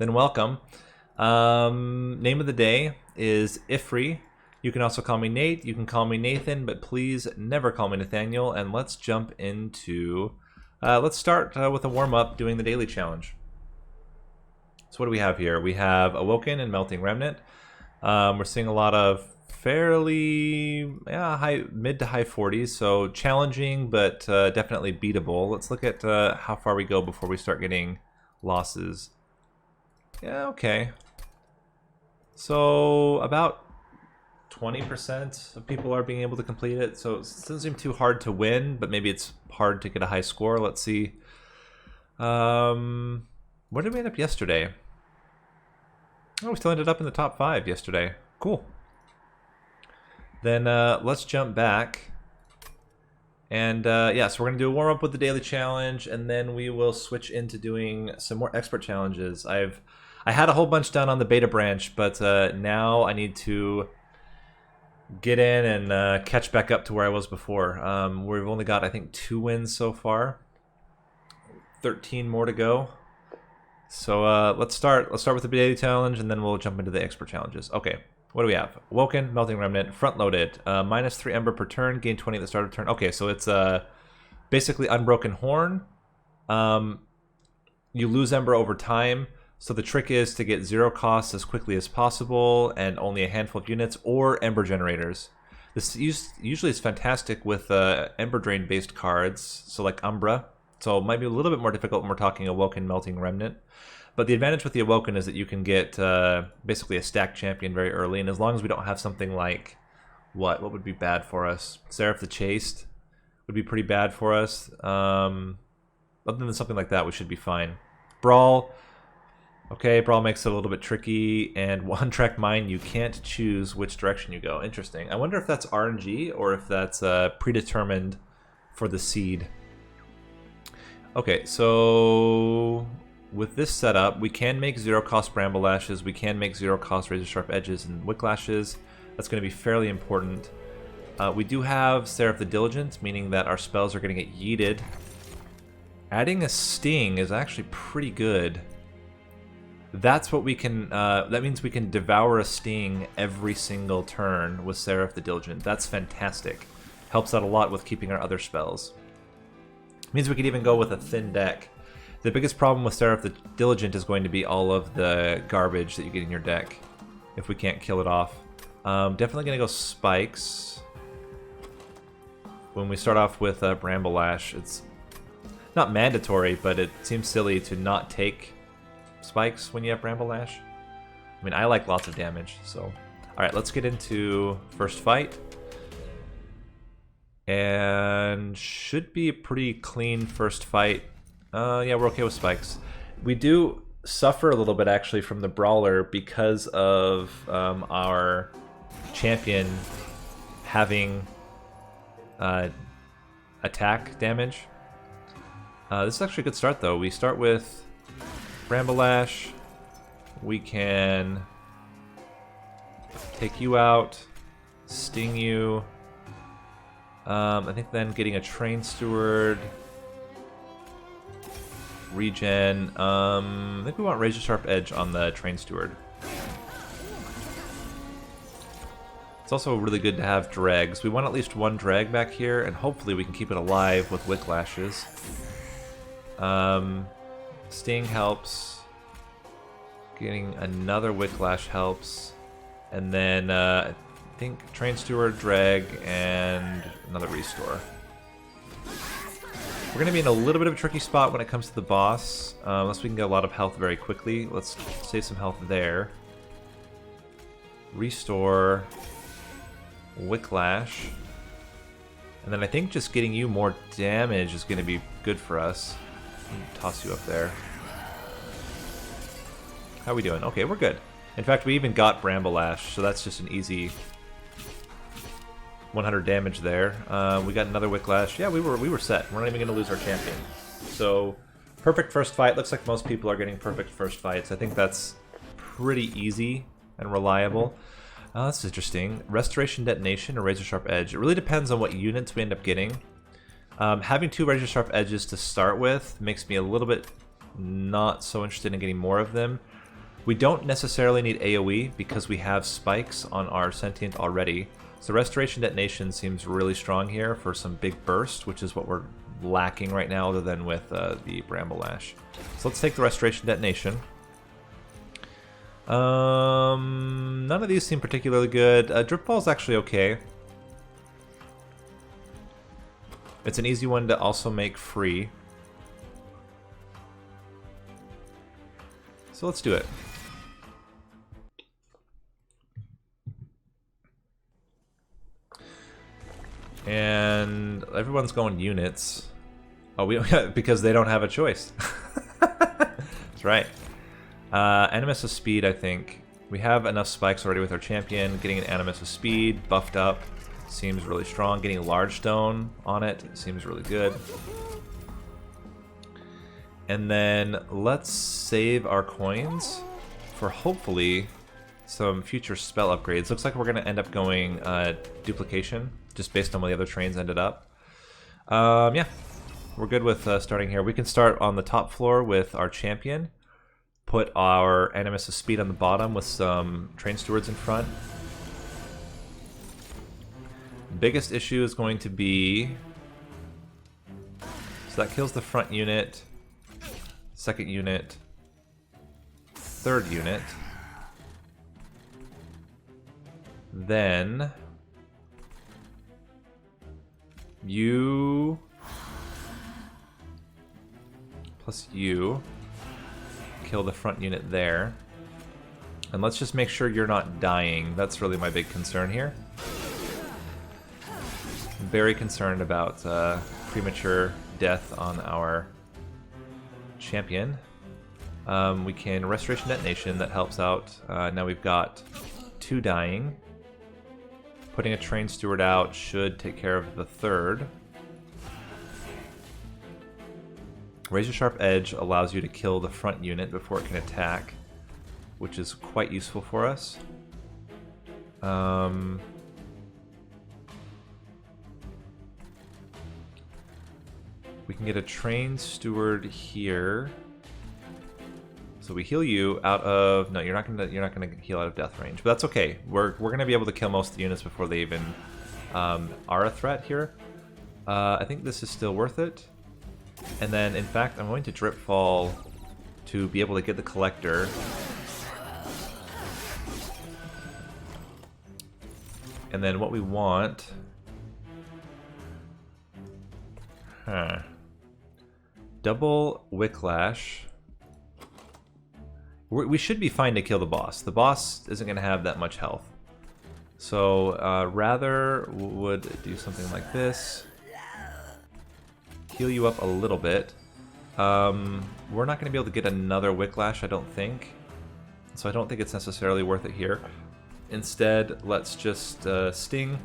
then welcome. Name of the day is Ifri. You can also call me Nate, you can call me Nathan, but please never call me Nathaniel. And let's jump into, let's start with a warm-up doing the daily challenge. So what do we have here? We have Awoken and Melting Remnant. We're seeing a lot of fairly mid to high 40s, so challenging but definitely beatable. Let's look at how far we go before we start getting losses. Yeah, okay. So about 20% of people are being able to complete it, so it doesn't seem too hard to win, but maybe it's hard to get a high score. Let's see. Where did we end up yesterday? Oh, we still ended up in the top 5 yesterday. Cool. Then let's jump back. And yeah, so we're going to do a warm-up with the daily challenge, and then we will switch into doing some more expert challenges. I had a whole bunch done on the beta branch, but now I need to get in and catch back up to where I was before. We've only got, I think, 2 wins so far. 13 more to go. So let's start with the daily challenge, and then we'll jump into the expert challenges. Okay, what do we have? Woken, Melting Remnant, front-loaded. -3 Ember per turn, gain 20 at the start of turn. Okay, so it's basically Unbroken Horn. You lose Ember over time, so the trick is to get 0 costs as quickly as possible, and only a handful of units, or Ember Generators. This usually is fantastic with Ember Drain-based cards, so like Umbra. So it might be a little bit more difficult when we're talking Awoken, Melting Remnant. But the advantage with the Awoken is that you can get basically a stacked champion very early, and as long as we don't have something like, what would be bad for us? Seraph the Chaste would be pretty bad for us. Other than something like that, we should be fine. Brawl. Okay, Brawl makes it a little bit tricky, and One-Track Mine, you can't choose which direction you go. Interesting. I wonder if that's RNG or if that's predetermined for the seed. Okay, so with this setup, we can make 0 cost Bramble Lashes, we can make 0 cost Razor Sharp Edges and Wicklashes. That's going to be fairly important. We do have Seraph the Diligent, meaning that our spells are going to get yeeted. Adding a Sting is actually pretty good. That's what we can, that means we can devour a Sting every single turn with Seraph the Diligent. That's fantastic. Helps out a lot with keeping our other spells. Means we could even go with a thin deck. The biggest problem with Seraph the Diligent is going to be all of the garbage that you get in your deck if we can't kill it off. Definitely going to go Spikes. When we start off with Bramble Lash, it's not mandatory, but it seems silly to not take Spikes when you have Bramble Lash. I mean, I like lots of damage, so... Alright, let's get into first fight. And should be a pretty clean first fight. Yeah, we're okay with Spikes. We do suffer a little bit actually from the Brawler because of our champion having attack damage. This is actually a good start though. We start with Bramble Lash. We can take you out, sting you. I think then getting a Train Steward, regen. I think we want Razor Sharp Edge on the Train Steward. It's also really good to have dregs. We want at least 1 drag back here, and hopefully we can keep it alive with Wicklashes. Sting helps. Getting another Wicklash helps. And then I think Train Steward, drag, and another restore. We're going to be in a little bit of a tricky spot when it comes to the boss, unless we can get a lot of health very quickly. Let's save some health there. Restore, Wicklash, and then I think just getting you more damage is going to be good for us. Toss you up there. How are we doing? Okay, we're good. In fact, we even got Bramble Lash, so that's just an easy 100 damage there. We got another Wicklash. Yeah, we were set. We're not even going to lose our champion. So, perfect first fight. Looks like most people are getting perfect first fights. I think that's pretty easy and reliable. That's interesting. Restoration, Detonation, or Razor Sharp Edge. It really depends on what units we end up getting. Having 2 Razor Sharp Edges to start with makes me a little bit not so interested in getting more of them. We don't necessarily need AoE because we have spikes on our sentient already. So Restoration Detonation seems really strong here for some big burst, which is what we're lacking right now other than with the Bramble Lash. So let's take the Restoration Detonation. None of these seem particularly good. Drip Ball's actually okay. It's an easy one to also make free. So let's do it. And everyone's going units. Oh, we because they don't have a choice. That's right. Animus of Speed, I think. We have enough spikes already with our champion. Getting an Animus of Speed buffed up seems really strong. Getting Large Stone on it seems really good. And then let's save our coins for hopefully some future spell upgrades. Looks like we're going to end up going Duplication, just based on where the other trains ended up. Yeah, we're good with starting here. We can start on the top floor with our champion. Put our Animus of Speed on the bottom with some train stewards in front. Biggest issue is going to be... So that kills the front unit, second unit, third unit. Then... you... plus you... kill the front unit there. And let's just make sure you're not dying. That's really my big concern here. I'm very concerned about premature death on our champion. We can Restoration Detonation, that helps out. Now we've got 2 dying. Putting a train steward out should take care of the third. Razor Sharp Edge allows you to kill the front unit before it can attack, which is quite useful for us. We can get a train steward here. So we heal you out of... No, you're not gonna heal out of death range, but that's okay. We're gonna be able to kill most of the units before they even are a threat here. I think this is still worth it. And then, in fact, I'm going to Drip Fall to be able to get the Collector. And then what we want... Double Wicklash. We should be fine to kill the boss. The boss isn't going to have that much health. So, rather would do something like this. Heal you up a little bit. We're not going to be able to get another Wicklash, I don't think. So I don't think it's necessarily worth it here. Instead, let's just Sting.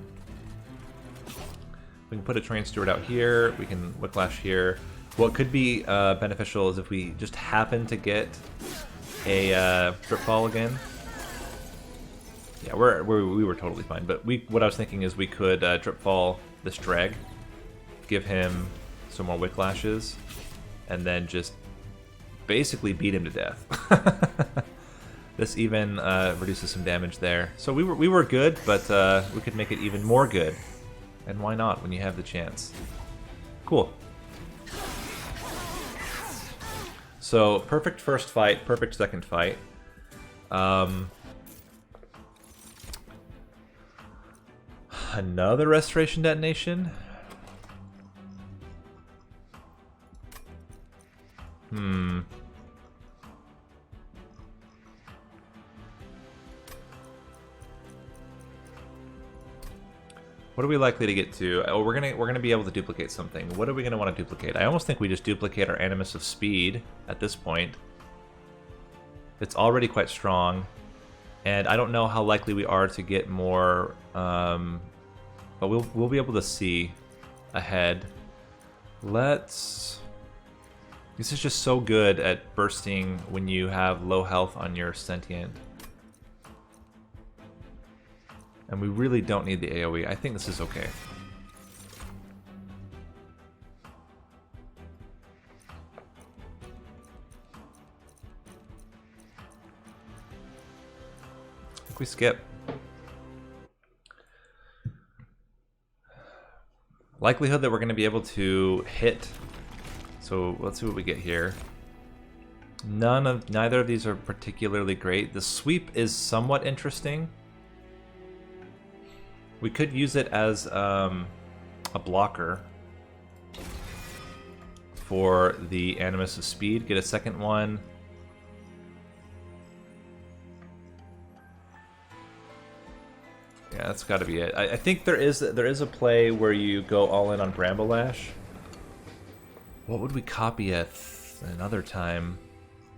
We can put a Train Steward out here. We can Wicklash here. What could be beneficial is if we just happen to get a Drip Fall again. Yeah, we were totally fine. But what I was thinking is we could Drip Fall this Drag, give him some more Wicklashes, and then just basically beat him to death. This even reduces some damage there. So we were good, but we could make it even more good. And why not when you have the chance? Cool. So, perfect first fight, perfect second fight. Another Restoration Detonation? What are we likely to get to? Oh, we're gonna be able to duplicate something. What are we gonna want to duplicate? I almost think we just duplicate our Animus of Speed at this point. It's already quite strong, and I don't know how likely we are to get more. But we'll be able to see ahead. This is just so good at bursting when you have low health on your sentient. And we really don't need the AoE. I think this is okay. think we skip. Likelihood that we're going to be able to hit. So let's see what we get here. Neither of these are particularly great. The sweep is somewhat interesting. We could use it as a blocker for the Animus of Speed. Get a second one. Yeah, that's got to be it. I think there is a play where you go all in on Bramble Lash. What would we copy at another time?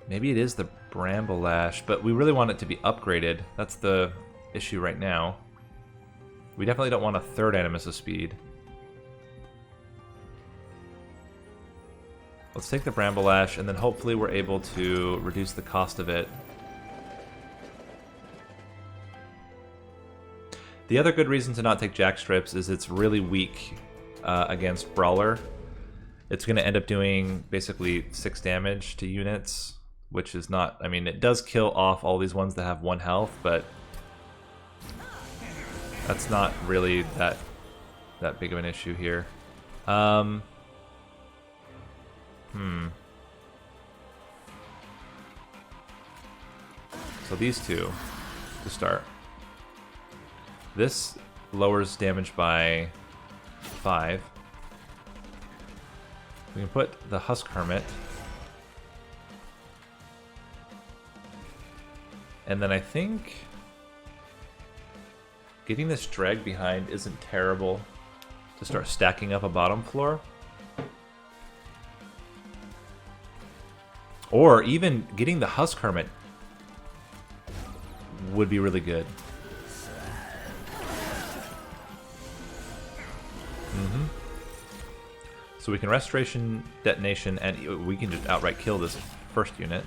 Maybe it is the Bramble Lash, but we really want it to be upgraded. That's the issue right now. We definitely don't want a third Animus of Speed. Let's take the Bramble Lash, and then hopefully we're able to reduce the cost of it. The other good reason to not take Jack Strips is it's really weak against Brawler. It's going to end up doing basically 6 damage to units, which is not... I mean, it does kill off all these ones that have 1 health, but that's not really that big of an issue here. So these two to start. This lowers damage by 5. We can put the Husk Hermit. And then I think getting this drag behind isn't terrible to start stacking up a bottom floor. Or even getting the Husk Hermit would be really good. So we can Restoration, Detonation, and we can just outright kill this first unit.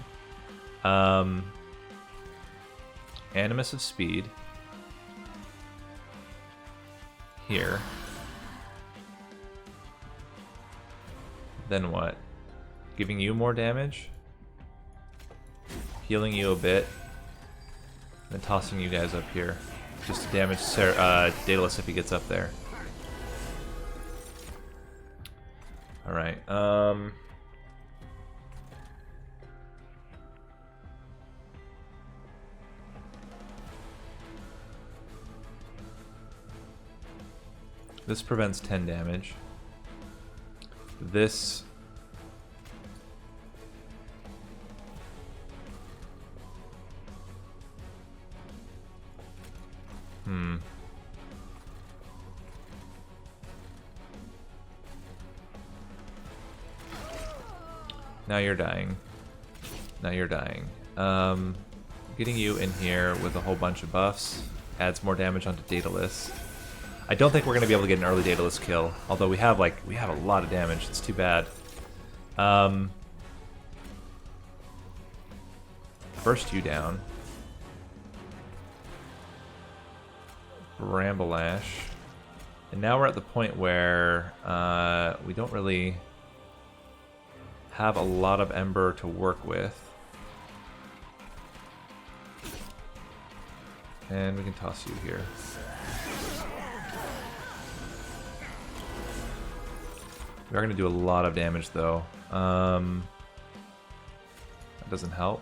Animus of Speed. Here. Then what? Giving you more damage. Healing you a bit. Then tossing you guys up here. Just to damage Daedalus if he gets up there. Alright, this prevents 10 damage. This... Now you're dying. Now you're dying. Getting you in here with a whole bunch of buffs adds more damage onto Daedalus. I don't think we're gonna be able to get an early Daedalus kill, although we have a lot of damage. It's too bad. Burst you down. Bramble Lash. And now we're at the point where we don't really have a lot of Ember to work with. And we can toss you here. We are going to do a lot of damage though. That doesn't help.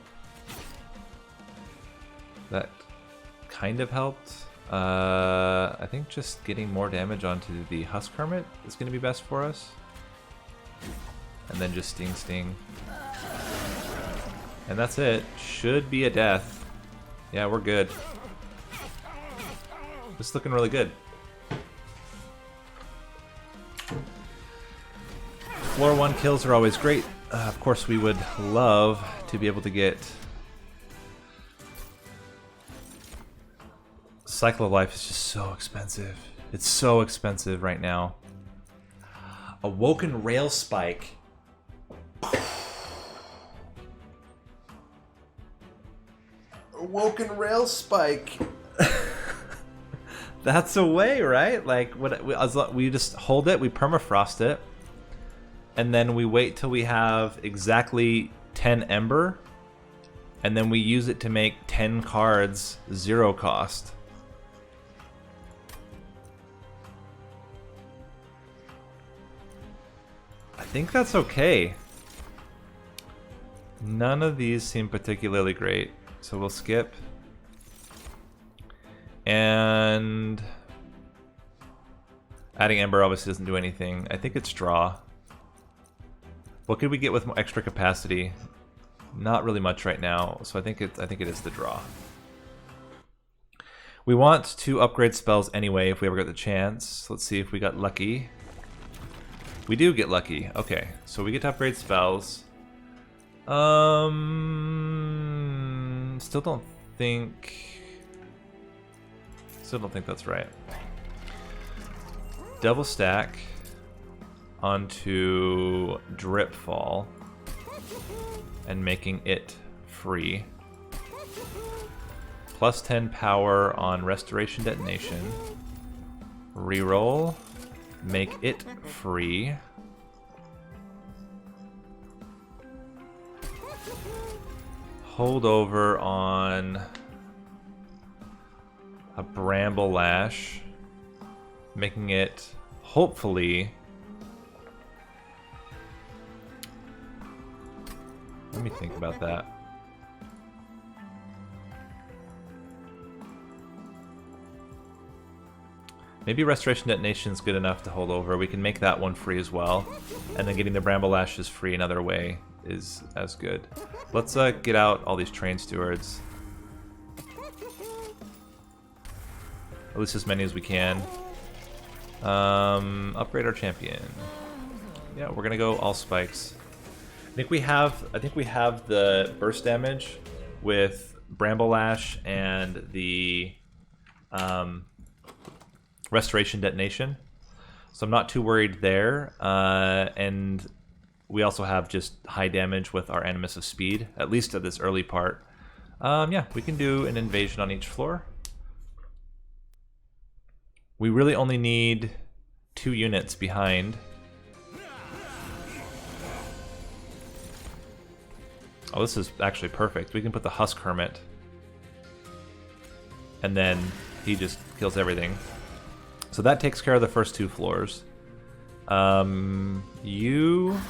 That kind of helped. I think just getting more damage onto the Husk Hermit is going to be best for us. And then just Sting Sting. And that's it. Should be a death. Yeah, we're good. This is looking really good. Floor 1 kills are always great. Of course, we would love to be able to get... Cycle of Life is just so expensive. It's so expensive right now. Awoken Rail Spike. Awoken Rail Spike. That's a way, right? Like, we just hold it, we permafrost it, and then we wait till we have exactly 10 Ember, and then we use it to make 10 cards 0 cost. I think that's okay. None of these seem particularly great, so we'll skip. And adding Ember obviously doesn't do anything. I think it's draw. What could we get with more extra capacity? Not really much right now, so I think it is the draw. We want to upgrade spells anyway if we ever get the chance. Let's see if we got lucky. We do get lucky. Okay, so we get to upgrade spells. Still don't think that's right. Double stack onto Drip Fall and making it free. Plus 10 power on Restoration Detonation. Reroll. Make it free. Hold over on a Bramble Lash, making it hopefully. Let me think about that. Maybe Restoration Detonation is good enough to hold over. We can make that one free as well. And then getting the Bramble Lashes free another way is as good. Let's get out all these Train Stewards. At least as many as we can. Upgrade our champion. Yeah, we're gonna go all spikes. I think we have the burst damage with Bramble Lash and the Restoration Detonation, so I'm not too worried there. And we also have just high damage with our Animus of Speed, at least at this early part. Yeah, we can do an invasion on each floor. We really only need 2 units behind. Oh, this is actually perfect. We can put the Husk Hermit, and then he just kills everything. So that takes care of the first 2 floors. You...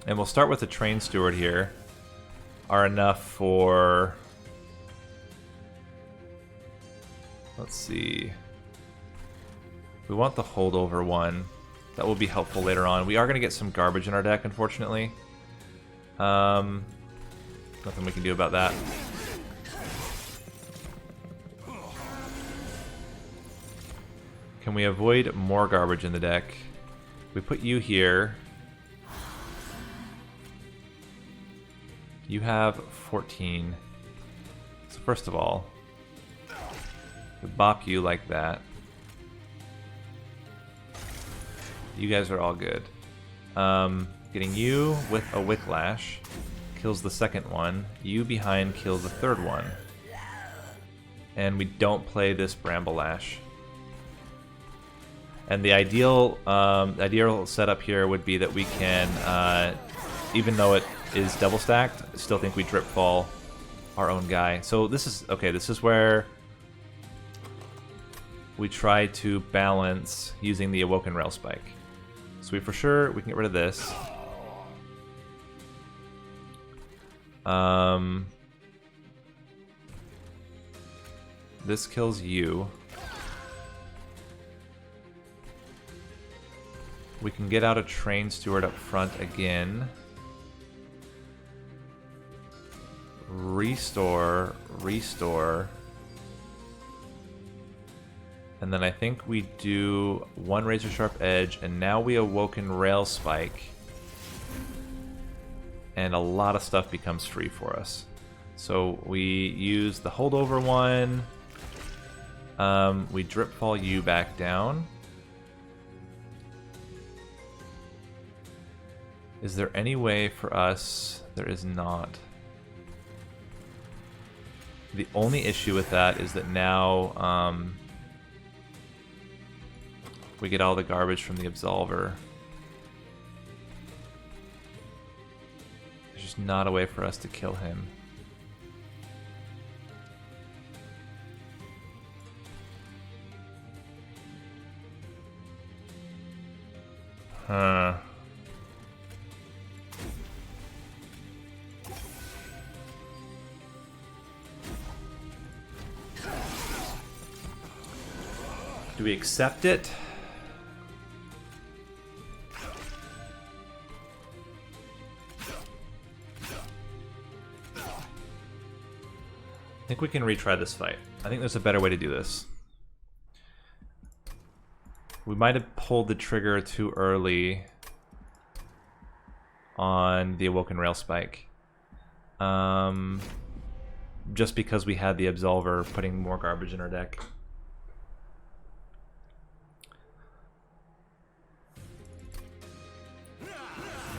And we'll start with the Train Steward here. Are enough for... Let's see. We want the holdover one. That will be helpful later on. We are going to get some garbage in our deck, unfortunately. Nothing we can do about that. Can we avoid more garbage in the deck? We put you here. You have 14. So first of all, we bop you like that. You guys are all good. Getting you with a Wicklash kills the second one. You behind kills the third one. And we don't play this Bramble Lash. And the ideal setup here would be that we can, even though it is double stacked, I still think we Drip Fall our own guy. So this is, okay, this is where we try to balance using the Awoken Rail Spike. So we can get rid of this. This kills you. We can get out a Train Steward up front again. Restore. And then I think we do 1 Razor Sharp Edge, and now we Awoken Rail Spike. And a lot of stuff becomes free for us. So we use the holdover one. We Drip Fall you back down. Is there any way for us? There is not. The only issue with that is that now we get all the garbage from the Absolver. There's There's not a way for us to kill him. Huh. Do we accept it? I think we can retry this fight. I think there's a better way to do this. We might have pulled the trigger too early on the Awoken Rail Spike. Just because we had the Absolver putting more garbage in our deck.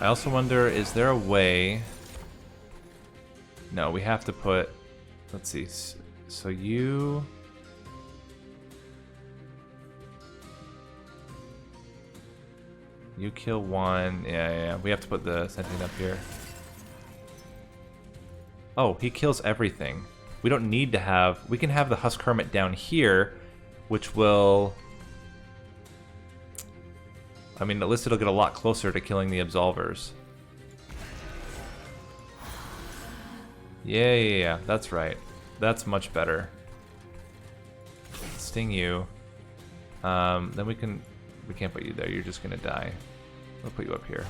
I also wonder, is there a way... No, we have to put... Let's see. So you... You kill one. Yeah. We have to put the sentient up here. Oh, he kills everything. We don't need to have... We can have the Husk Hermit down here, which will... I mean, at least it'll get a lot closer to killing the Absolvers. Yeah, that's right. That's much better. Sting you. Then we can't put you there, you're just gonna die. We'll put you up here.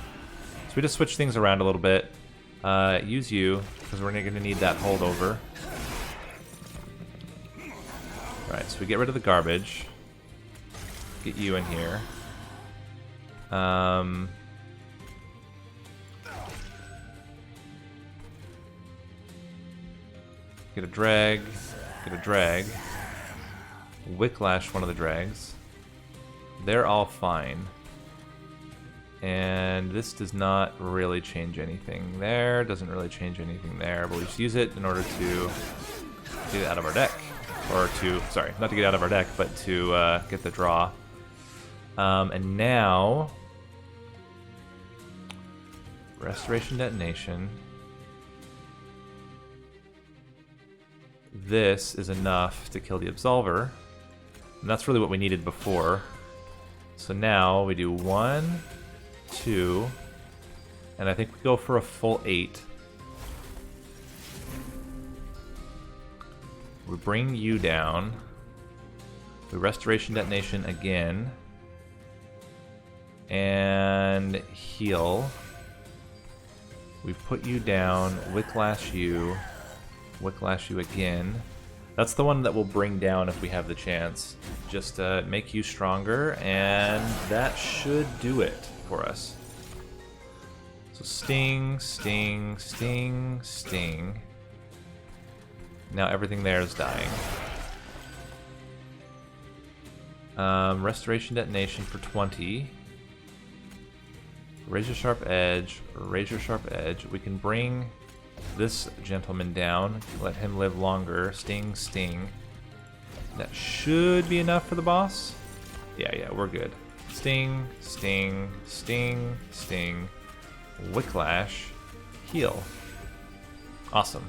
So we just switch things around a little bit. Use you, because we're gonna need that holdover. Alright, so we get rid of the garbage. Get you in here. Get a drag, Wicklash one of the drags. They're all fine. And this does not really change anything there, doesn't really change anything there, but we just use it in order to get it out of our deck. Or to, sorry, not to get out of our deck, but to get the draw. And now... Restoration Detonation. This is enough to kill the Absolver. And that's really what we needed before. So now we do 1, 2, and I think we go for a full 8. We bring you down. We Restoration Detonation again. And heal. We put you down, Wicklash you again. That's the one that we'll bring down if we have the chance. Just make you stronger, and that should do it for us. So sting, sting, sting, sting. Now everything there is dying. Restoration Detonation for 20. Razor Sharp Edge, Razor Sharp Edge. We can bring this gentleman down, let him live longer. Sting, sting. That should be enough for the boss. Yeah, we're good. Sting, sting, sting, sting. Wicklash, heal. Awesome.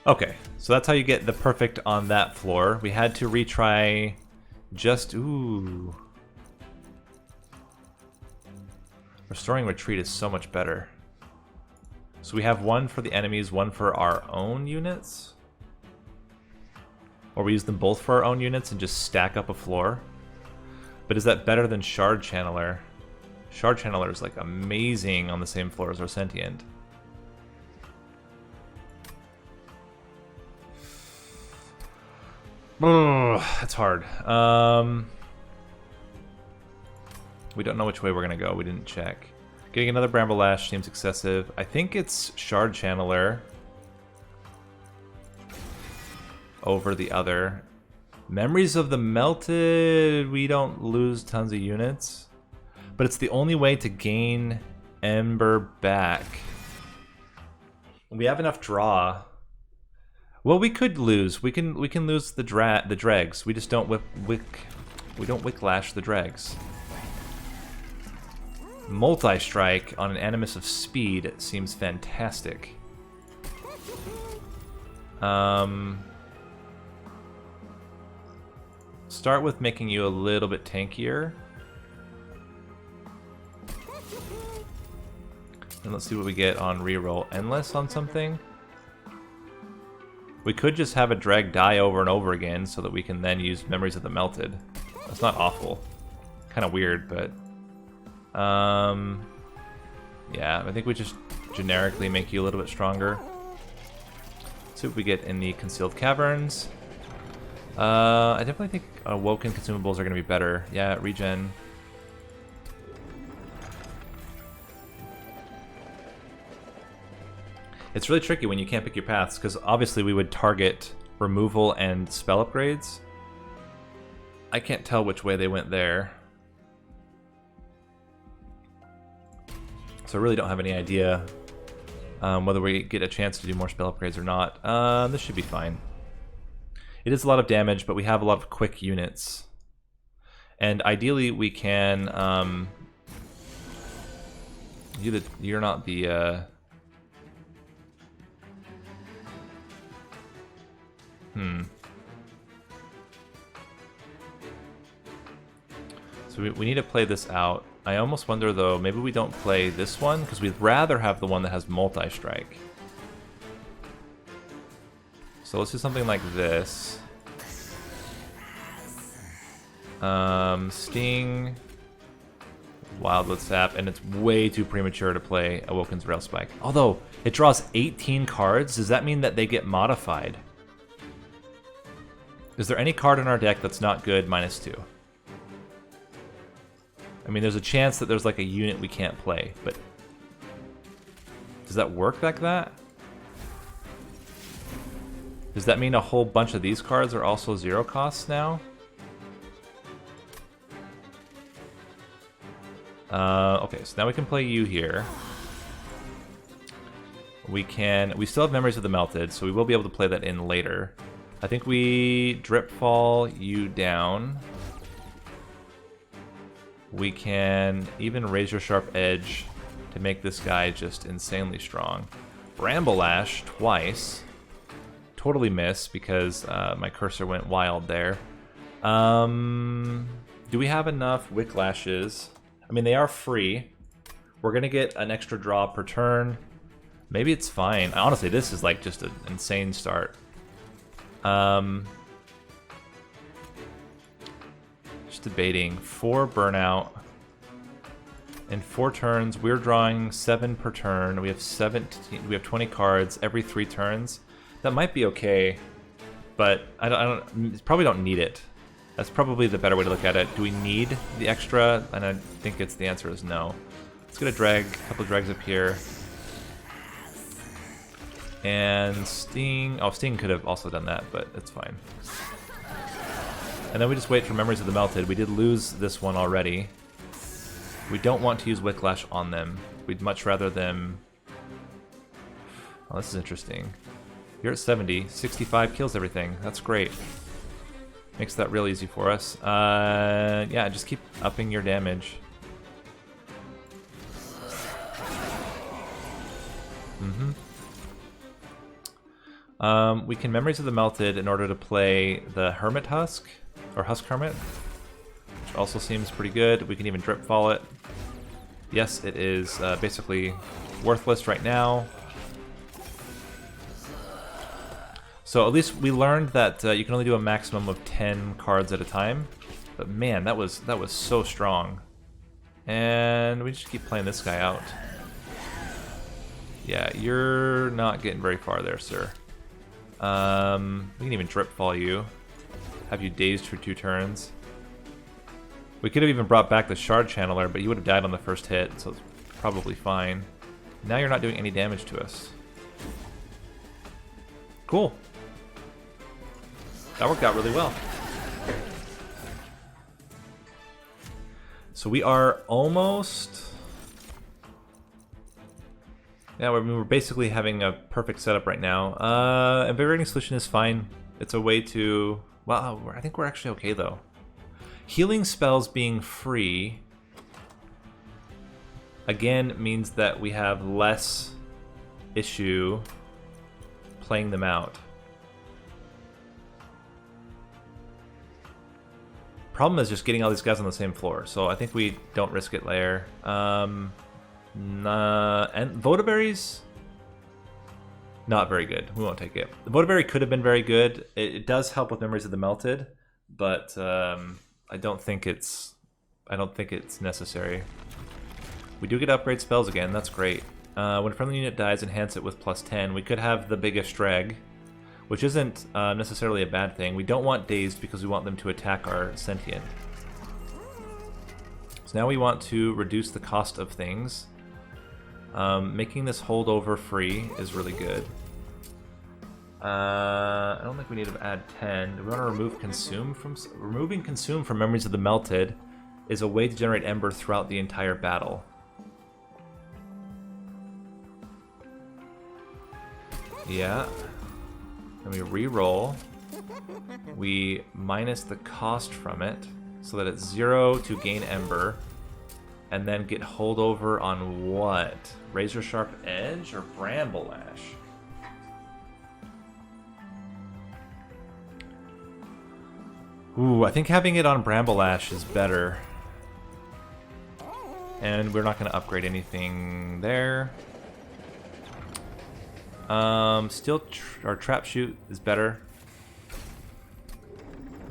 Okay, so that's how you get the perfect on that floor. We had to retry just... Ooh. Restoring Retreat is so much better. So we have one for the enemies, one for our own units? Or we use them both for our own units and just stack up a floor? But is that better than Shard Channeler? Shard Channeler is like amazing on the same floor as our Sentient. That's hard. We don't know which way we're gonna go. We didn't check. Getting another Bramble Lash seems excessive. I think it's Shard Channeler over the other. Memories of the Melted. We don't lose tons of units, but it's the only way to gain Ember back. We have enough draw. Well, we could lose. We can lose the dregs. We just don't we don't Wicklash the dregs. Multi-strike on an Animus of Speed seems fantastic. Start with making you a little bit tankier. And let's see what we get on reroll. Endless on something. We could just have a drag die over and over again so that we can then use Memories of the Melted. That's not awful. Kind of weird, but... yeah, I think we just generically make you a little bit stronger. Let's see what we get in the Concealed Caverns. I definitely think Awoken consumables are going to be better. Yeah, regen. It's really tricky when you can't pick your paths, because obviously we would target removal and spell upgrades. I can't tell which way they went there. So I really don't have any idea whether we get a chance to do more spell upgrades or not. This should be fine. It is a lot of damage, but we have a lot of quick units. And ideally we can... you're not the... So we need to play this out. I almost wonder, though, maybe we don't play this one, because we'd rather have the one that has multi-strike. So let's do something like this. Sting, Wildwood Sap, and it's way too premature to play Awoken's Rail Spike. Although, it draws 18 cards, does that mean that they get modified? Is there any card in our deck that's not good -2? I mean, there's a chance that there's like a unit we can't play, but does that work like that? Does that mean a whole bunch of these cards are also 0 costs now? Okay, so now we can play you here. We still have Memories of the Melted, so we will be able to play that in later. I think we Drip Fall you down. We can even raise your Sharp Edge to make this guy just insanely strong. Bramble Lash twice. Totally miss because my cursor went wild there. Do we have enough Wick Lashes? I mean, they are free. We're going to get an extra draw per turn. Maybe it's fine. Honestly, this is like just an insane start. Just debating. 4 burnout. In 4 turns, we're drawing 7 per turn. We have 17. We have 20 cards every 3 turns. That might be okay, but I probably don't need it. That's probably the better way to look at it. Do we need the extra? And I think the answer is no. Let's get a couple of drags up here. And Sting. Oh, Sting could have also done that, but it's fine. And then we just wait for Memories of the Melted. We did lose this one already. We don't want to use Wicklash on them. We'd much rather them... Oh, this is interesting. You're at 70. 65 kills everything. That's great. Makes that real easy for us. Yeah, just keep upping your damage. We can Memories of the Melted in order to play the Hermit Husk, or Husk Hermit, which also seems pretty good. We can even Drip Fall it. Yes, it is basically worthless right now. So at least we learned that you can only do a maximum of 10 cards at a time. But man, that was so strong. And we just keep playing this guy out. Yeah, you're not getting very far there, sir. We can even Drip Fall you. Have you dazed for 2 turns. We could have even brought back the Shard Channeler, but you would have died on the first hit, so it's probably fine. Now you're not doing any damage to us. Cool. That worked out really well. So we are almost... Yeah, we're basically having a perfect setup right now. Invigorating Solution is fine. It's a way to... Well, I think we're actually okay, though. Healing spells being free again means that we have less issue playing them out. Problem is just getting all these guys on the same floor, so I think we don't risk it layer. And Votaberries, not very good. We won't take it. The Votaberry could have been very good. It does help with Memories of the Melted, but I don't think it's necessary. We do get upgrade spells again. That's great. When a friendly unit dies, enhance it with +10. We could have the biggest Dreg, which isn't necessarily a bad thing. We don't want dazed because we want them to attack our sentient. So now we want to reduce the cost of things. Making this holdover free is really good. I don't think we need to add 10. Do we want to remove consume from... Removing consume from Memories of the Melted is a way to generate Ember throughout the entire battle. Yeah. Then we re-roll. We minus the cost from it so that it's 0 to gain Ember. And then get holdover on what? Razor Sharp Edge or Bramble Lash? Ooh, I think having it on Bramble Lash is better. And we're not going to upgrade anything there. Still, our Trap Shoot is better.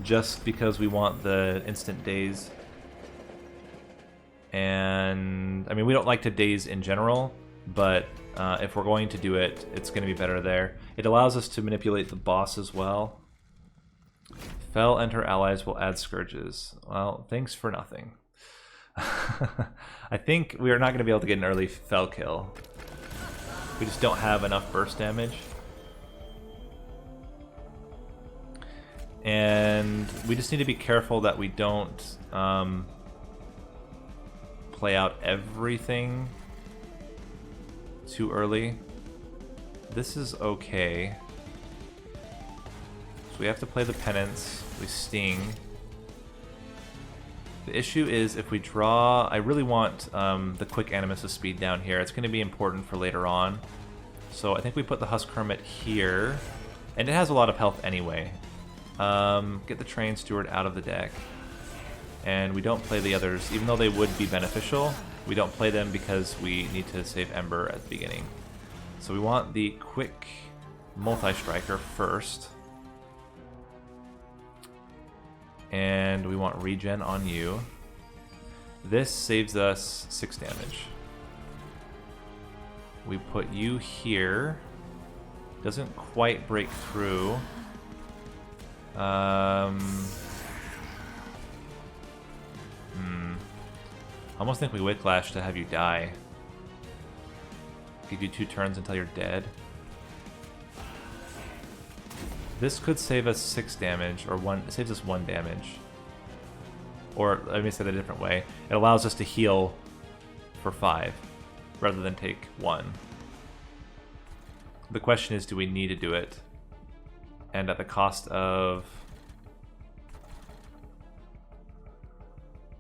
Just because we want the instant daze. And, I mean, we don't like to daze in general, but if we're going to do it, it's going to be better there. It allows us to manipulate the boss as well. Fel and her allies will add Scourges. Well, thanks for nothing. I think we are not going to be able to get an early Fel kill. We just don't have enough burst damage. And we just need to be careful that we don't play out everything too early. This is okay. So we have to play the Penance. We Sting. The issue is if we draw... I really want the Quick Animus' speed down here. It's going to be important for later on. So I think we put the Husk Hermit here. And it has a lot of health anyway. Get the Train Steward out of the deck. And we don't play the others. Even though they would be beneficial, we don't play them because we need to save Ember at the beginning. So we want the Quick Multi-Striker first. And we want regen on you. This saves us 6 damage. We put you here. Doesn't quite break through. Almost think we Whiplash to have you die. Give you 2 turns until you're dead. This could save us 6 damage, or it saves us 1 damage. Or, let me say that a different way. It allows us to heal for 5, rather than take 1. The question is, do we need to do it? And at the cost of...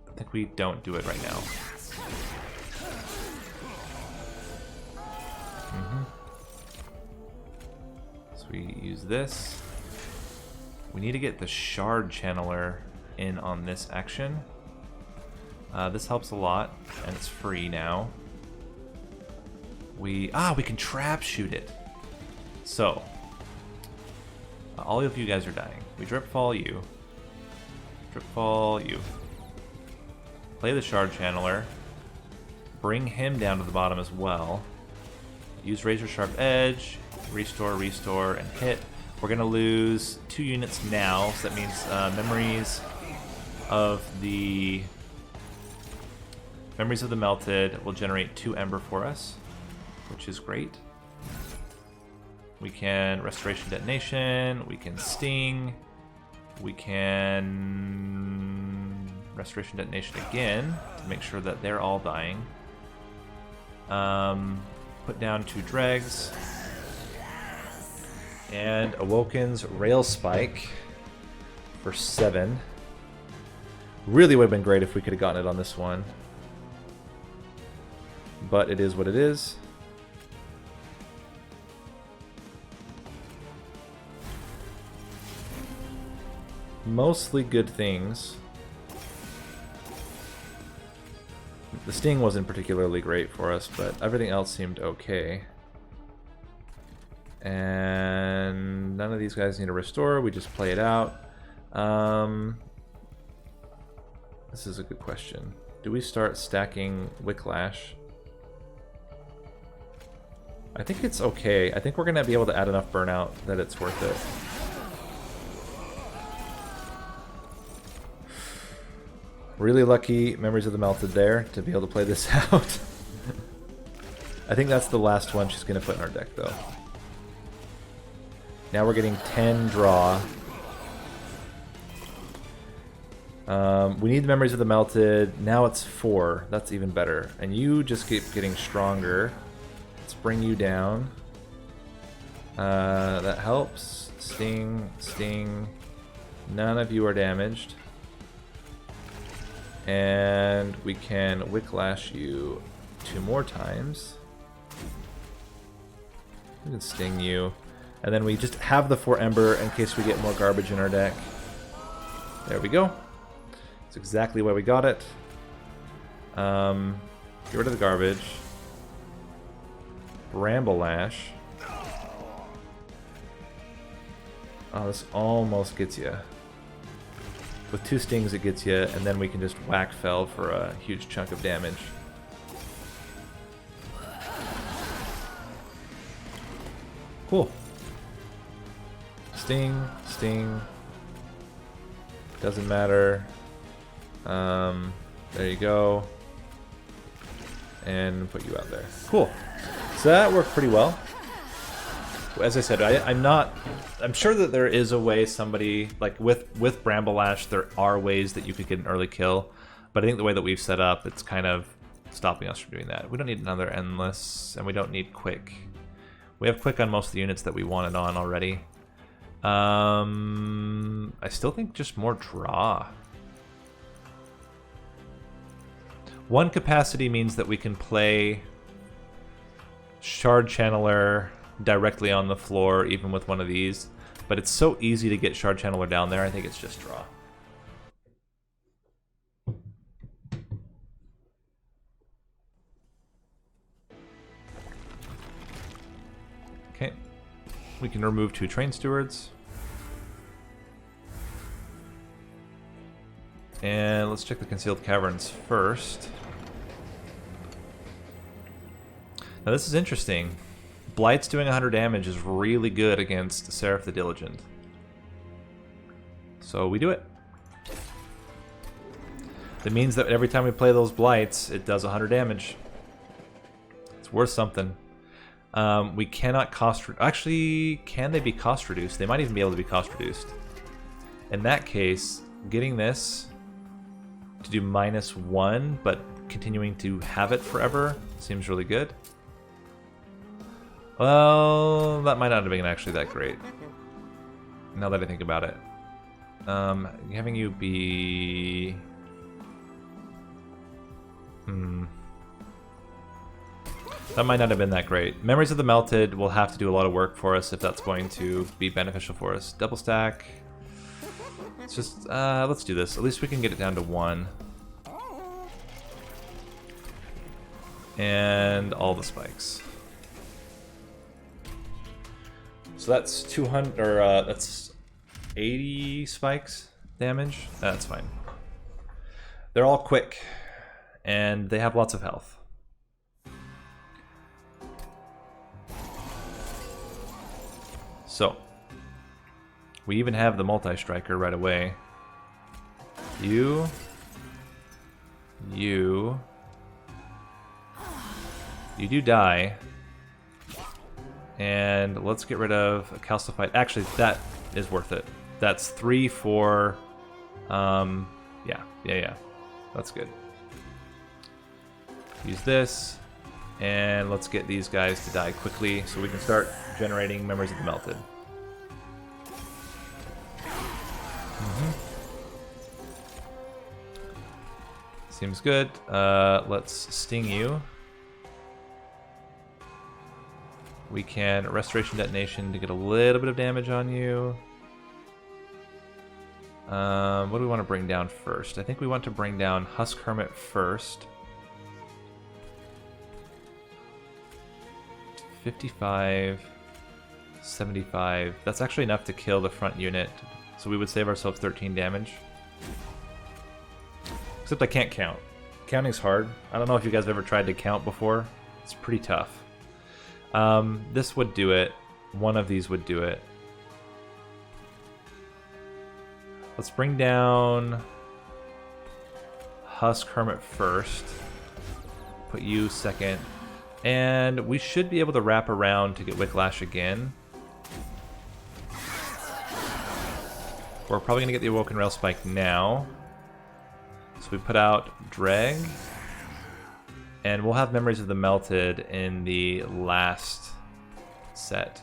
I think we don't do it right now. So we use this. We need to get the Shard Channeler in on this action. This helps a lot, and it's free now. We can Trap Shoot it. So, all of you guys are dying. We Drip Fall you. Drip Fall you. Play the Shard Channeler. Bring him down to the bottom as well. Use Razor Sharp Edge. Restore, restore, and hit. We're going to lose 2 units now, so that means Memories of the Melted will generate 2 Ember for us, which is great. We can Restoration Detonation, we can Sting, we can Restoration Detonation again to make sure that they're all dying. Put down 2 Dregs. And Awoken's Rail Spike for 7. Really would have been great if we could have gotten it on this one. but it is what it is. Mostly good things. The sting wasn't particularly great for us, but everything else seemed okay. And none of these guys need a restore, we just play it out. This is a good question. Do we start stacking Wicklash? I think it's okay. I think we're gonna be able to add enough burnout that it's worth it. Really lucky Memories of the Melted there to be able to play this out. I think that's the last one she's going to put in our deck, though. Now we're getting 10 draw. We need the Memories of the Melted. Now it's 4. That's even better. And you just keep getting stronger. Let's bring you down. That helps. Sting, sting. None of you are damaged. And we can Wicklash you 2 more times. We can sting you. And then we just have the 4 Ember in case we get more garbage in our deck. There we go. That's exactly why we got it. Get rid of the garbage. Bramblelash. Oh, this almost gets you. With 2 stings it gets you, and then we can just whack Fell for a huge chunk of damage. Cool. Sting, sting. Doesn't matter. There you go. And put you out there. Cool. So that worked pretty well. As I said, I'm sure that there is a way somebody, like with Bramblelash, there are ways that you could get an early kill, but I think the way that we've set up, it's kind of stopping us from doing that. We don't need another Endless, and we don't need Quick. We have Quick on most of the units that we wanted on already. I still think just more draw. 1 capacity means that we can play Shard Channeler directly on the floor, even with one of these. But it's so easy to get Shard Channeler down there, I think it's just draw. Okay. We can remove 2 Train Stewards. And let's check the Concealed Caverns first. Now this is interesting. Blight's doing 100 damage is really good against Seraph the Diligent. So we do it. That means that every time we play those Blights, it does 100 damage. It's worth something. We cannot cost... Actually, can they be cost reduced? They might even be able to be cost reduced. In that case, getting this to do -1, but continuing to have it forever seems really good. Well, that might not have been actually that great, now that I think about it. Having you be... That might not have been that great. Memories of the Melted will have to do a lot of work for us if that's going to be beneficial for us. Double stack. It's just, let's do this. At least we can get it down to 1. And all the spikes. So that's 200, or that's 80 spikes damage. That's fine. They're all quick, and they have lots of health. So, we even have the multi-striker right away. You do die. And let's get rid of a calcified. Actually, that is worth it. That's 3, 4. Yeah. That's good. Use this. And let's get these guys to die quickly so we can start generating Memories of the Melted. Seems good. Let's sting you. We can Restoration Detonation to get a little bit of damage on you. What do we want to bring down first? I think we want to bring down Husk Hermit first. 55, 75. That's actually enough to kill the front unit. So we would save ourselves 13 damage. Except I can't count. Counting's hard. I don't know if you guys have ever tried to count before. It's pretty tough. This would do it. One of these would do it. Let's bring down Husk Hermit first. Put you second. And we should be able to wrap around to get Wicklash again. We're probably going to get the Awoken Rail Spike now. So we put out Dreg. And we'll have Memories of the Melted in the last set.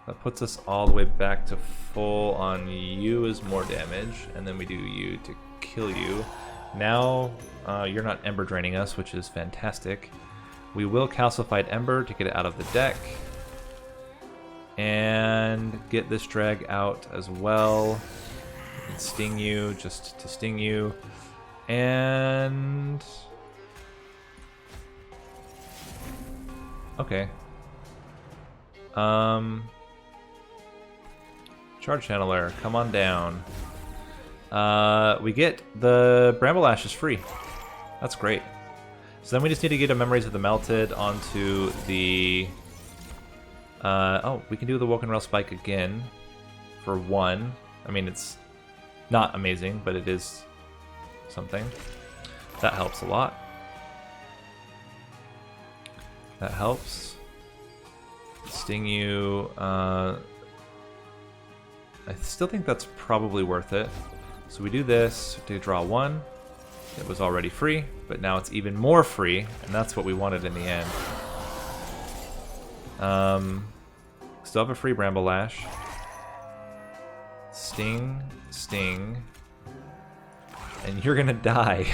That puts us all the way back to full on you as more damage, and then we do you to kill you. Now you're not Ember draining us, which is fantastic. We will Calcified Ember to get it out of the deck. And get this drag out as well. And sting you, just to sting you. And... okay. Charge Channeler, come on down. We get the Bramble Ash is free. That's great. So then we just need to get a Memories of the Melted onto the... oh, we can do the Woken Rail Spike again for 1. I mean, it's not amazing, but it is something. That helps a lot. That helps. Sting you. I still think that's probably worth it. So we do this to draw 1. It was already free, but now it's even more free, and that's what we wanted in the end. Still have a free Bramble Lash. Sting, sting. And you're gonna die.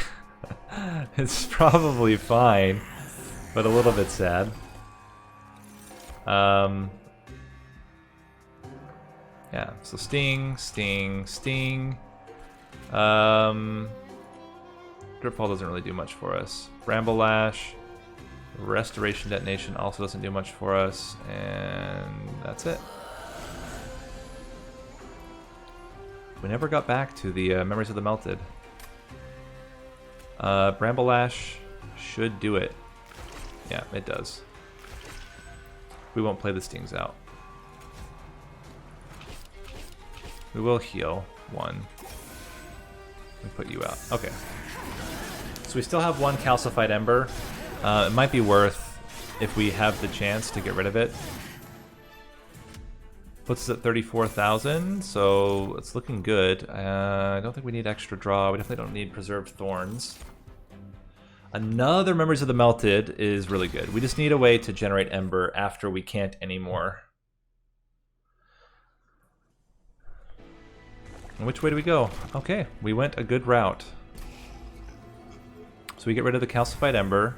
It's probably fine, but a little bit sad. Yeah, so sting, sting, sting. Dripfall doesn't really do much for us. Bramble Lash. Restoration Detonation also doesn't do much for us, and that's it. We never got back to the Memories of the Melted. Bramble Lash should do it. Yeah, it does. We won't play the stings out. We will heal 1 and put you out. Okay. So we still have 1 Calcified Ember. It might be worth, if we have the chance, to get rid of it. Puts us at 34,000, so it's looking good. I don't think we need extra draw. We definitely don't need Preserved Thorns. Another Memories of the Melted is really good. We just need a way to generate Ember after we can't anymore. And which way do we go? Okay, we went a good route. So we get rid of the Calcified Ember.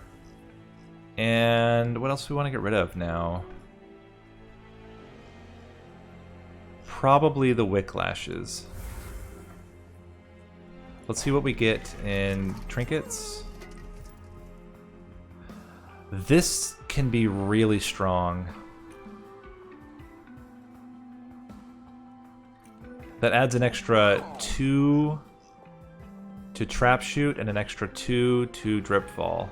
And what else do we want to get rid of now? Probably the Wicklashes. Let's see what we get in trinkets. This can be really strong. That adds an extra 2 to Trap Shoot and an extra 2 to Dripfall.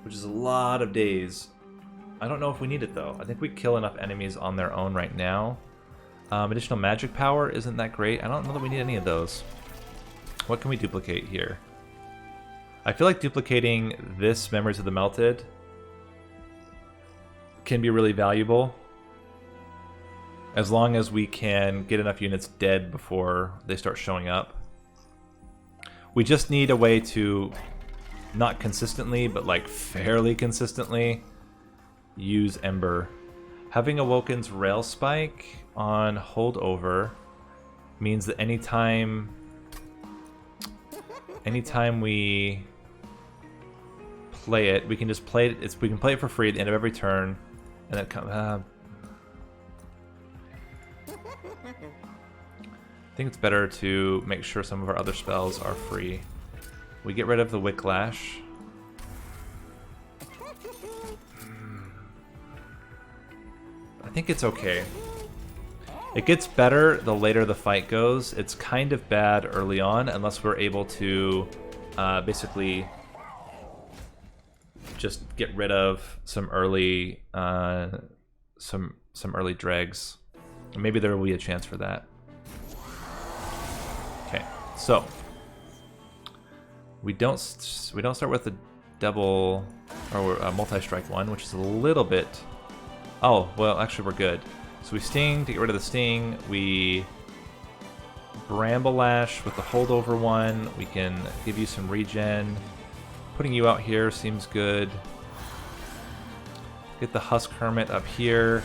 Which is a lot of days. I don't know if we need it though. I think we kill enough enemies on their own right now. Additional magic power isn't that great. I don't know that we need any of those. What can we duplicate here? I feel like duplicating this Memories of the Melted can be really valuable. As long as we can get enough units dead before they start showing up. We just need a way to, not consistently, but like fairly consistently, use Ember. Having Awoken's Rail Spike on holdover means that anytime we play it. We can just play it. We can play it for free at the end of every turn, and then come. I think it's better to make sure some of our other spells are free. We get rid of the Wicklash. I think it's okay. It gets better the later the fight goes. It's kind of bad early on unless we're able to basically just get rid of some early some early dregs. Maybe there will be a chance for that. Okay, so we don't start with a double or a multi-strike one, which is a little bit. Oh well, actually we're good. So we sting to get rid of the sting. We bramble lash with the holdover one. We can give you some regen. Putting you out here seems good. Get the Husk Hermit up here.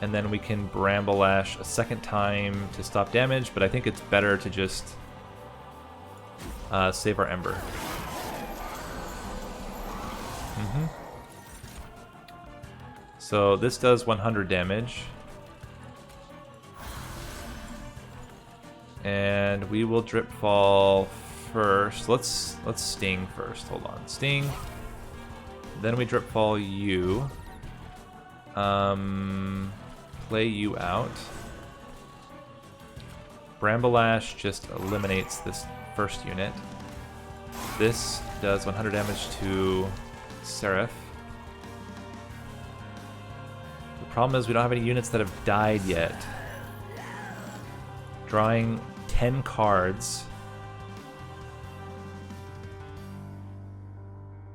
And then we can bramble lash a second time to stop damage, but I think it's better to just save our Ember. So this does 100 damage. And we will drip fall first. Let's sting first. Hold on. Sting. Then we drip fall you. Play you out. Bramble-lash just eliminates this first unit. This does 100 damage to Seraph. The problem is we don't have any units that have died yet. Drawing 10 cards.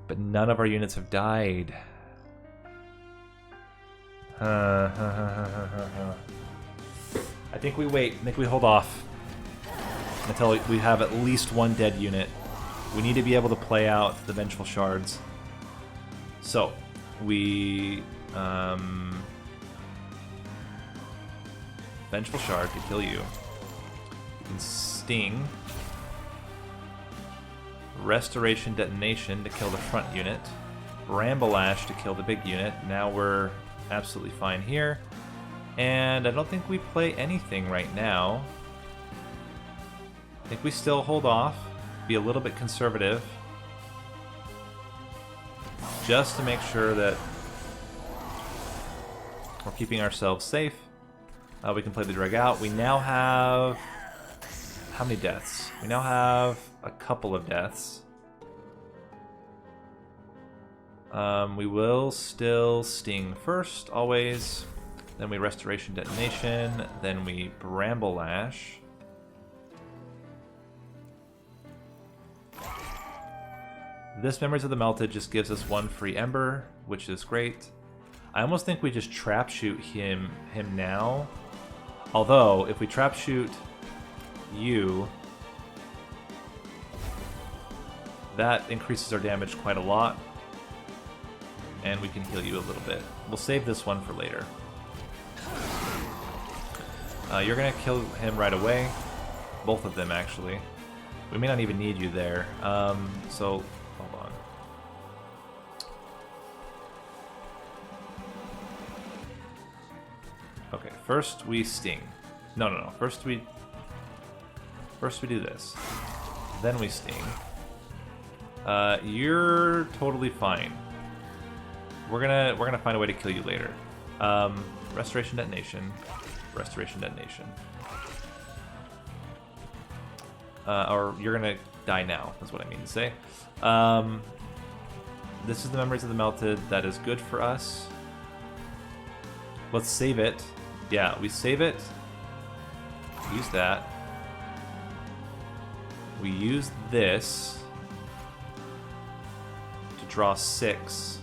But none of our units have died. I think we wait. I think we hold off until we have at least one dead unit. We need to be able to play out the Vengeful Shards. So, we... Vengeful Shard to kill you. You can Sting. Restoration Detonation to kill the front unit. Bramble Ash to kill the big unit. Now we're absolutely fine here. And I don't think we play anything right now. I think we still hold off. Be a little bit conservative. Just to make sure that we're keeping ourselves safe. We can play the drag out. We now have... How many deaths? We now have a couple of deaths. We will still Sting first, always. Then we Restoration Detonation. Then we Bramble Lash. This Memories of the Melted just gives us one free Ember, which is great. I almost think we just trap shoot him now. Although, if we trap shoot you, that increases our damage quite a lot. And we can heal you a little bit. We'll save this one for later. You're going to kill him right away. Both of them, actually. We may not even need you there. So, hold on. Okay, first we Sting. No. First we do this. Then we Sting. You're totally fine. We're gonna find a way to kill you later. Restoration Detonation. Restoration Detonation. Or you're gonna die now, is what I mean to say. This is the Memories of the Melted. That is good for us. Let's save it. Yeah, we save it. Use that. We use this to draw 6.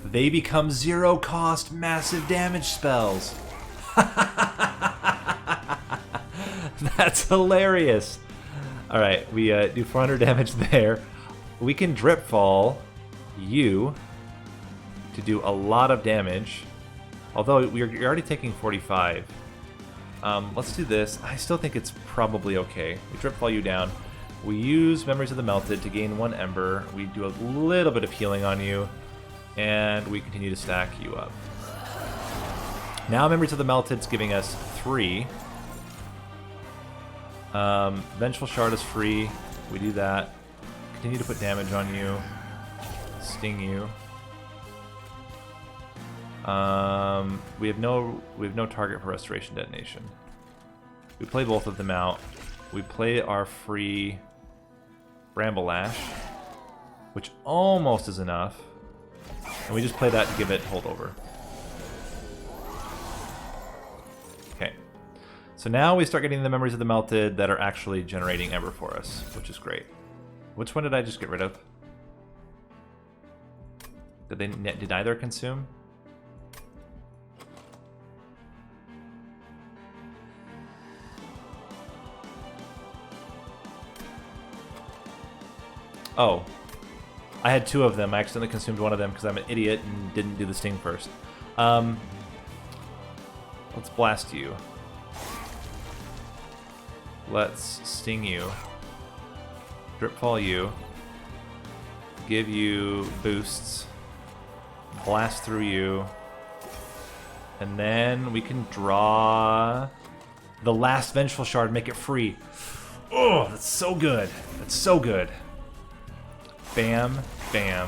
They become 0 cost massive damage spells. That's hilarious. Alright, we do 400 damage there. We can drip fall you to do a lot of damage. Although you're already taking 45. Let's do this. I still think it's probably okay. We drip fall you down. We use Memories of the Melted to gain 1 Ember. We do a little bit of healing on you, and we continue to stack you up. Now Memories of the Melted is giving us 3. Vengeful Shard is free. We do that. Continue to put damage on you. Sting you. We have no target for Restoration Detonation. We play both of them out. We play our free Bramble Lash, which almost is enough. And we just play that to give it holdover. Okay. So now we start getting the Memories of the Melted that are actually generating Ember for us, which is great. Which one did I just get rid of? Did either consume? Oh, I had 2 of them. I accidentally consumed one of them because I'm an idiot and didn't do the sting first. Let's blast you. Let's sting you. Dripfall you. Give you boosts. Blast through you. And then we can draw the last Vengeful Shard, make it free. Oh, that's so good. That's so good. Bam, bam.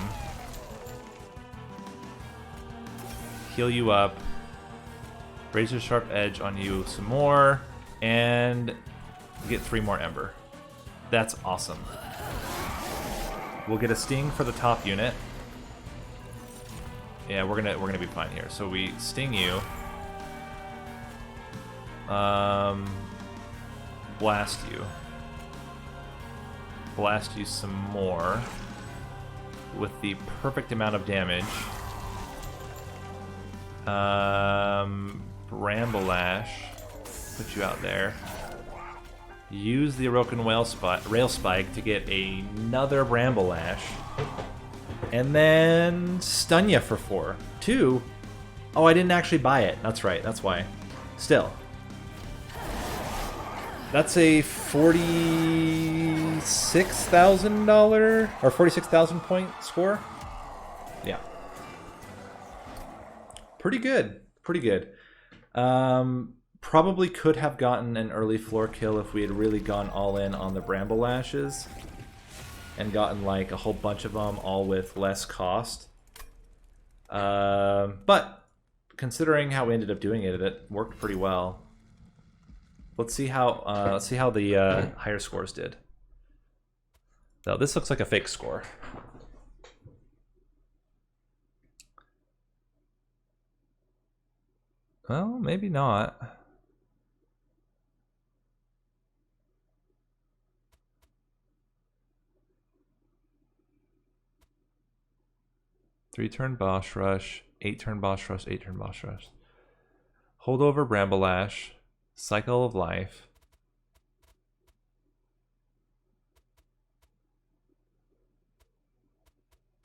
Heal you up. Razor Sharp Edge on you some more. And get 3 more Ember. That's awesome. We'll get a Sting for the top unit. Yeah, we're gonna be fine here. So we sting you. Blast you. Blast you some more. With the perfect amount of damage. Bramble Lash. Put you out there. Use the Aroken Rail Spike to get another Bramble Lash. And then stun you for 4. 2? Oh, I didn't actually buy it. That's right, that's why. Still. That's a $46,000 or 46,000 point score. Yeah. Pretty good. Pretty good. Probably could have gotten an early floor kill if we had really gone all in on the Bramble Lashes and gotten like a whole bunch of them all with less cost. But considering how we ended up doing it, it worked pretty well. Let's see how the higher scores did. Now this looks like a fake score. Well, maybe not. Three-turn boss rush, 8-turn boss rush, 8-turn boss rush. Holdover Bramble Lash, Cycle of Life.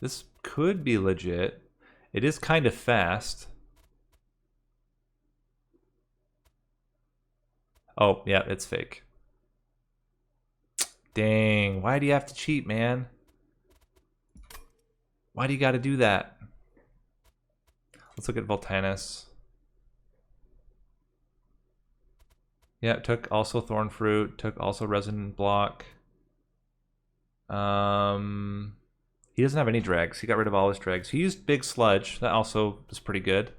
This could be legit. It is kind of fast. Oh, yeah, it's fake. Dang, why do you have to cheat, man? Why do you gotta do that? Let's look at Voltanus. Yeah, took also Thorn Fruit, took also Resonant Block. He doesn't have any dregs. He got rid of all his dregs. He used Big Sludge. That also was pretty good.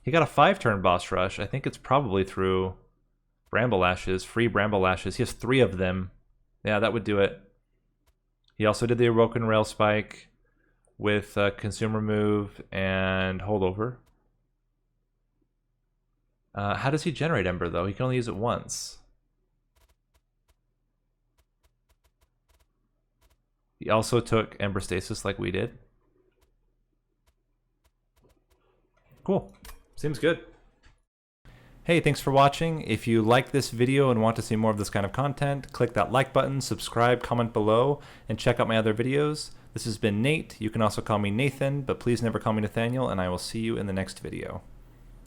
He got a 5-turn boss rush. I think it's probably through Bramble Lashes, free Bramble Lashes. He has 3 of them. Yeah, that would do it. He also did the Awoken Rail Spike with Consume Remove and Holdover. How does he generate Ember, though? He can only use it once. He also took Ember Stasis like we did. Cool. Seems good. Hey, thanks for watching. If you like this video and want to see more of this kind of content, click that like button, subscribe, comment below, and check out my other videos. This has been Nate. You can also call me Nathan, but please never call me Nathaniel, and I will see you in the next video.